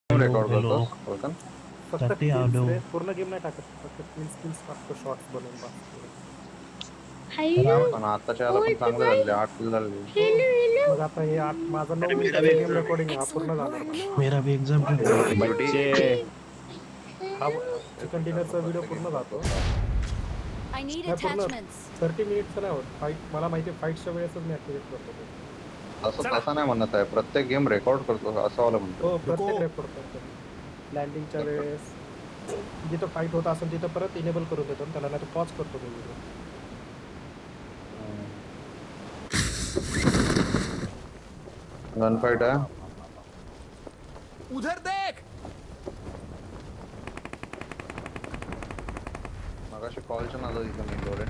Hello record hello करतोस ओळखन फक्त साठी किल्स आलो रे, पूर्ण गेम नाही टाकत, फक्त किल्स टाकतो शॉर्ट्स बनवून बस. राव. पण आताच्या याला पण चांगले झाले 8 किल झाले. मग आता हे माझा 9 मिनिटाचा गेम रेकॉर्डिंग हा पूर्ण जाणार बघ. मेरा भी एग्जाम बच्चे हा चिकन डिनरचा व्हिडिओ पूर्ण जातो. I need नाही पूर्ण attachments. 30 मिनिटचं नाही होत. फाईट मला माहिती आहे, फाईटच्या वेळेसच मी ऍक्टिव्हेट करतो ते. असं तसा नाही म्हणत आहे, प्रत्येक गेम रेकॉर्ड करतो असं वाला म्हणतो. हो, प्रत्येक रेकॉर्ड करतो. लँडिंगच्या वेळेस जिथं फाईट होत असेल तिथं परत इनेबल करून देतो त्याला, नाही तर पॉज करतो मी व्हिडिओ. गन फाइट आहे. उधर देख. मगाशी कॉलच्या नादात इथं निघलो रे.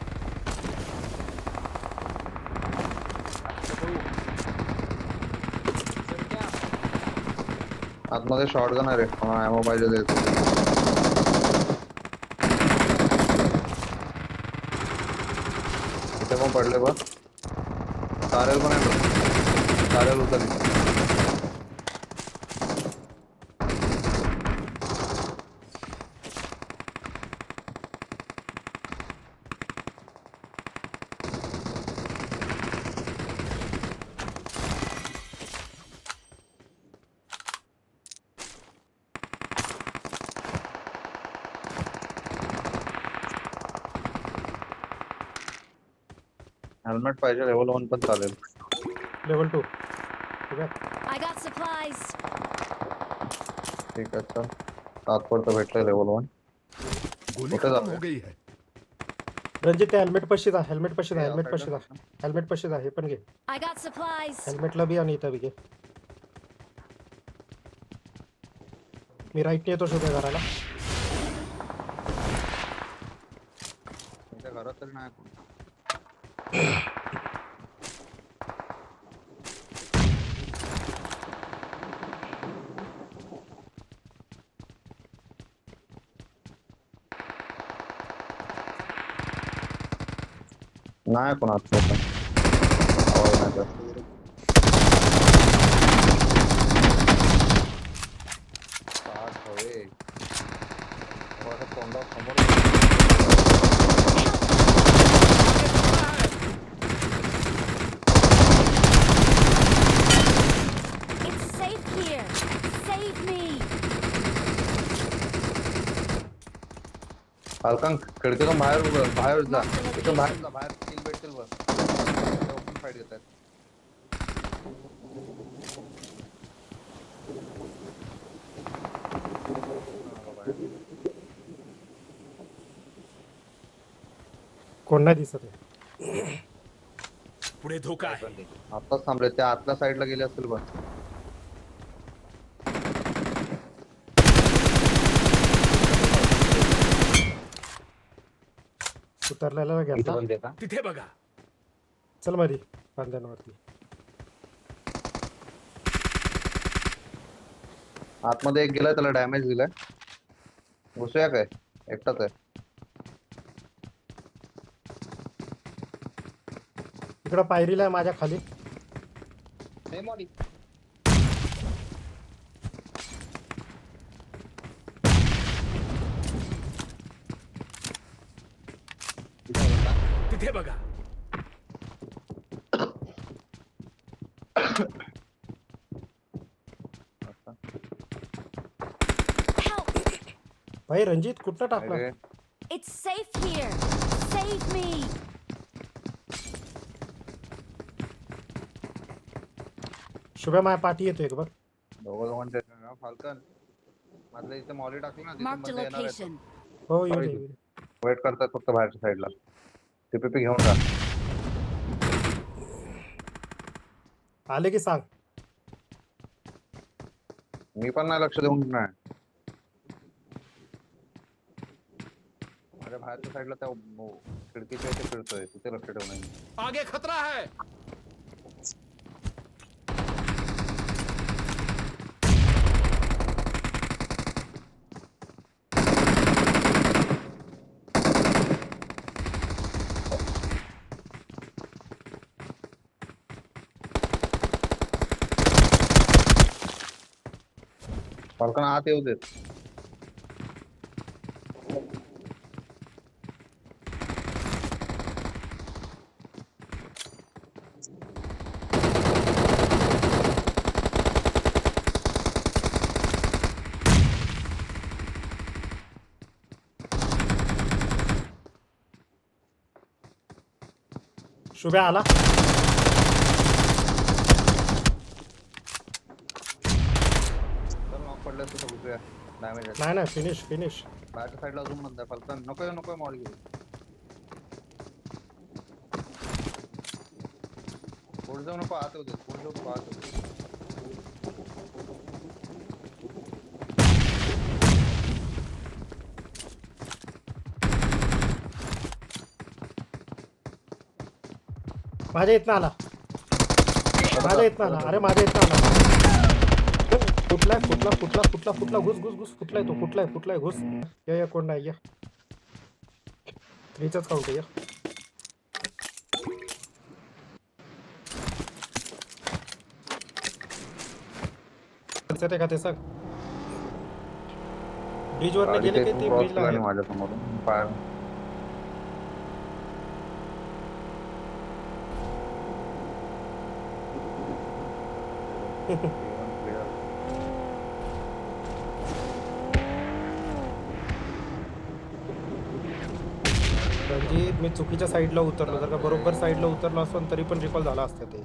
आतमध्ये शॉटगन आहे रे, मला ॲमो पाहिजे देतो. इथे पण पडले बघ. तारेल पण आहे बघ. तारेल उचल. हेल्मेट पाहिजे, लेवल 1 पण चालेल. लेवल 2 ठीक आहे. I got supplies. ठीक आहे चल. तात्पुरतं भेटलंय लेवल 1. गोली कुठे खत्म जातोय? हो गई है. रणजित ते हेल्मेट पशी जा, हेल्मेट पशी जा, या हेल्मेट साईडला पशी जा, ना? हेल्मेट पशी जा. हे पण घे, I got supplies. हेल्मेटला बी आणि इथं बी घे. मी राईटने येतो शोधे घराला. तुमच्या घरात तरी नाही कोण. नाही कोण आत पण आवाज नाही जात. साठ हवे मला तोंडासमोर. It's safe here. Save me. हलकांक खिडकीतून बाहेर जा. इथून बाहेर जा, बाहेर किल भेटतील बघ. ओपन फाईट घेत आहेत. कोण नाही दिसत आहे. पुढे धोका आहे. आताच थांबले, त्या आतल्या साईडला गेले असतील बघ. उतरलेला घेतला. तिथे बघा. चल मध्ये बांध्यांवरती. आतमध्ये एक गेलाय, त्याला डॅमेज दिलाय. घुसूया काय? एकटाच आहे. इकडं पायरीला आहे माझ्या खाली. तिथे बघा. Help. भाई रणजित कुठं टाकला? अरे, It's safe here. Save me. शुभ्या माझ्या पाठी येतो एक बघ. दोघांचे फाल्कन मधल्या इथे मॉली टाकली ना, तिथून Marked a मध्ये येणार आहे. location. हो येऊ दे, येऊ दे. वेट करतात फक्त बाहेरच्या साईडला. टीपीपी घेऊन जा. आले की सांग. मी पण नाही लक्ष देऊन नाही. माझ्या बाहेरच्या साईडला त्या खिडकीच्या इथे फिरतोय, तिथे लक्ष ठेवणार. आगे खतरा है. फाल्कन आत येऊ देत. शुभ्या आला. तर नॉक पडलं तर बघूया डॅमेज आहे. नाही नाही, फिनिश फिनिश. बाहेरच्या साईडला अजून बंद आहे फाल्कन. नको नको मॉड घेऊ. पुढे जाऊ नको, आत येऊ देत. पुढे जाऊ नको, आत येऊ देत. माझ्या इथनं आला. माझ्या इथनं आला. अरे माझ्या इथनं आला. फुटलाय फुटला फुटला फुटला फुटला. घुस घुस घुस. फुटलाय तो. फुटलाय फुटलाय. घुस. या कोण नाही. या 3चाच काउंट आहे. या ते का ते सांग. ब्रिज वर गेले की ते ब्रिजला आहे. माझ्या समोरून फायर. रणजित, मी चुकीच्या साईडला उतरलो. जर का बरोबर साईडला उतरलो असतो तरी पण रिकॉल झाला असतं ते.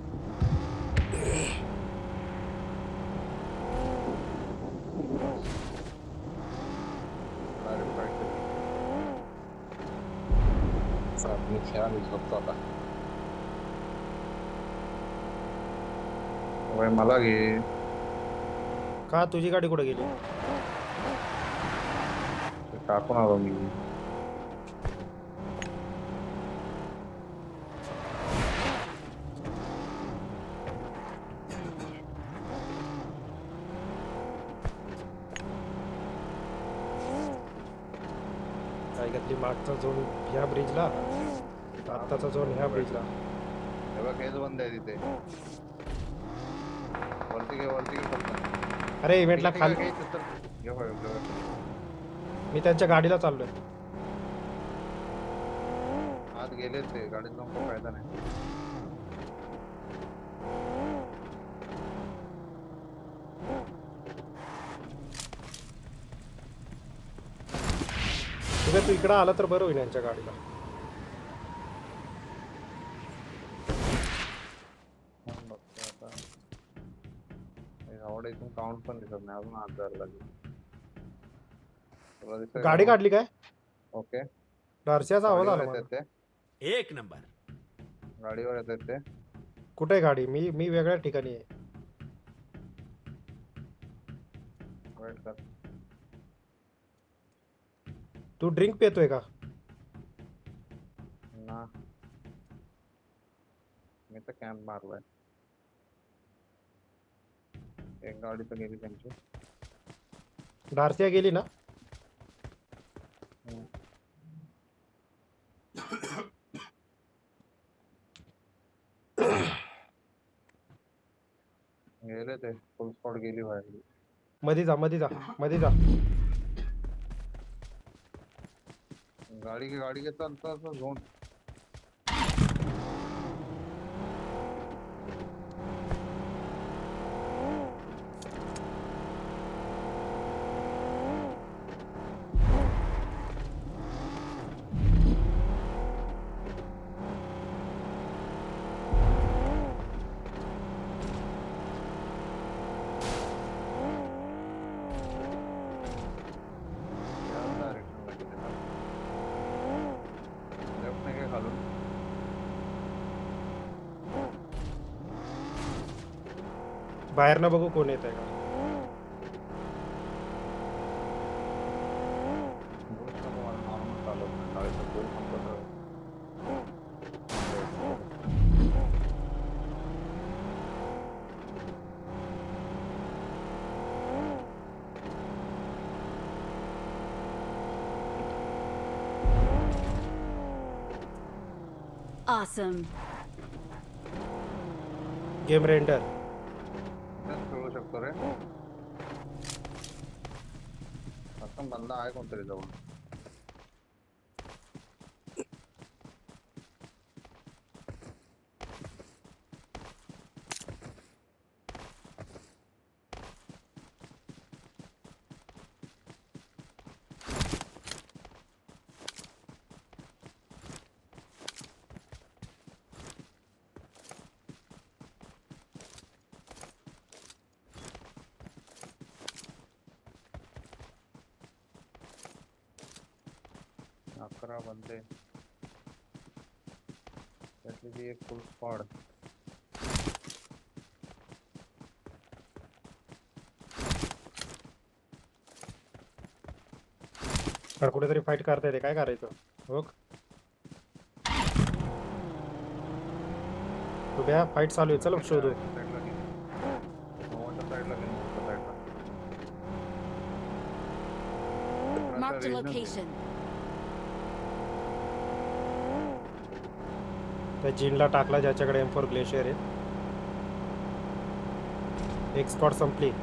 मला घे. का तुझी गाडी कुठे गेली? टाकून आलो मी. काय घेतली? मागचा झोन ह्या ब्रिजला, आत्ताचा झोन ह्या ब्रिजला. हे बघ हेच बंद आहे तिथे. वरती घे वरती घे फक्त. अरे इव्हेंटला खाली. मी त्यांच्या गाडीला चाललोय. आत गेले ते. गाडीत जाऊन काही फायदा नाही. तुझ्या तू इकडं आला तर बरं होईल यांच्या गाडीला. आवड इथून काउंट पण दिसत नाही. अजून आत जायला लागेल. गाडी काढली काय? ओके. डार्सियाचा आवाज आला मला. एक नंबर. गाडीवर येतात ते. कुठे आहे गाडी? मी वेगळ्या ठिकाणी आहे. वेट कर. तू ड्रिंक पितोय का? ना, मी तर कॅम्प मारलाय. एक गाडी तर गेली त्यांची. डार्सिया गेली ना? गेले ते. फुल स्पॉट गेली बाहेर. मध्ये जा मध्ये जा मध्ये जा. गाडी घेता झोन. बाहेर ना बघू कोण येत आहे का. Awesome. Game render. खेळू शकतो रे. पण बंदा आहे कोणतरी जवळ. अकरा बंदे त्यातली ती एक फुल स्क्वॉड. तर कुठेतरी फाईट करता येते, काय करायचं हो. उद्या फाईट चालू आहे, चल शोधू. साईडला गेली. नोवाच्या साईडला गेली. नोवाच्या साईडला. Marked a location. त्या जीनला टाकला ज्याच्याकडे M4 ग्लेशियर आहे. एक स्पॉट संपली. इथं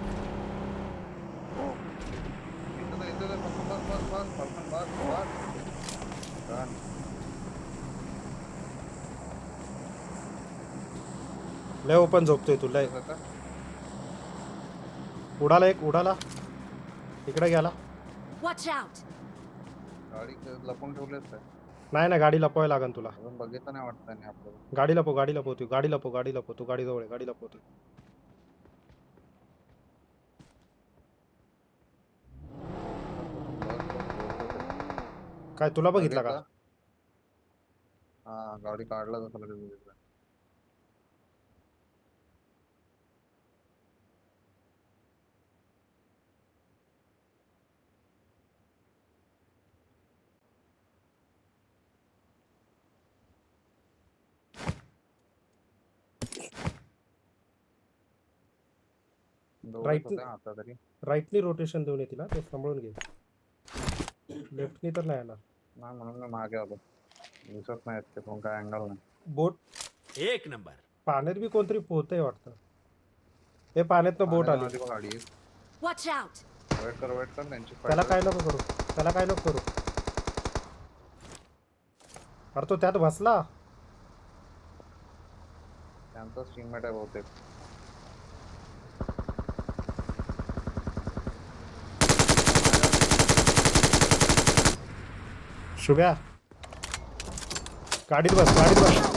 बस बस बस बस बस बस बस. Done. लय ओपन झोपतोय तुला. बस आता. उडाला एक, उडाला इकडे गेला. Watch out! गाडी लपून ठेवलेच आहे. नाही ना, गाडी लपवायला लागन तुला. अजून बघितलं नाही वाटतं नाही आपल्याला. गाडी लपव, गाडी लपवतो, गाडी लपव, गाडी लपव. तू गाडी जवळ आहे, गाडी लपवतो. काय तुला बघितला का? हा गाडी काढला तसं लगेच बघितलं. दोघंच Right. होते आता तरी. राईटनी रोटेशन देऊन येतील ना, ते सांभाळून घे. लेफ्टनी तर नाही येणार. नाही म्हणून मी मागे आलो. दिसत नाही ते कोण काय अँगल नाही. बोट एक नंबर. पाण्यात बी कोणतरी पोहतंय वाटतं. हे पाण्यातनं बोट आली. पाण्याच्या गाडी आहे. Watch out! वेट कर त्यांची त्याला fight काय नको करू, त्याला काय नको करू. अरे तो त्यात बसला. त्यांचा टीममेट आहे बहुतेक. शुभ्या गाडीत बस, गाडीत बस.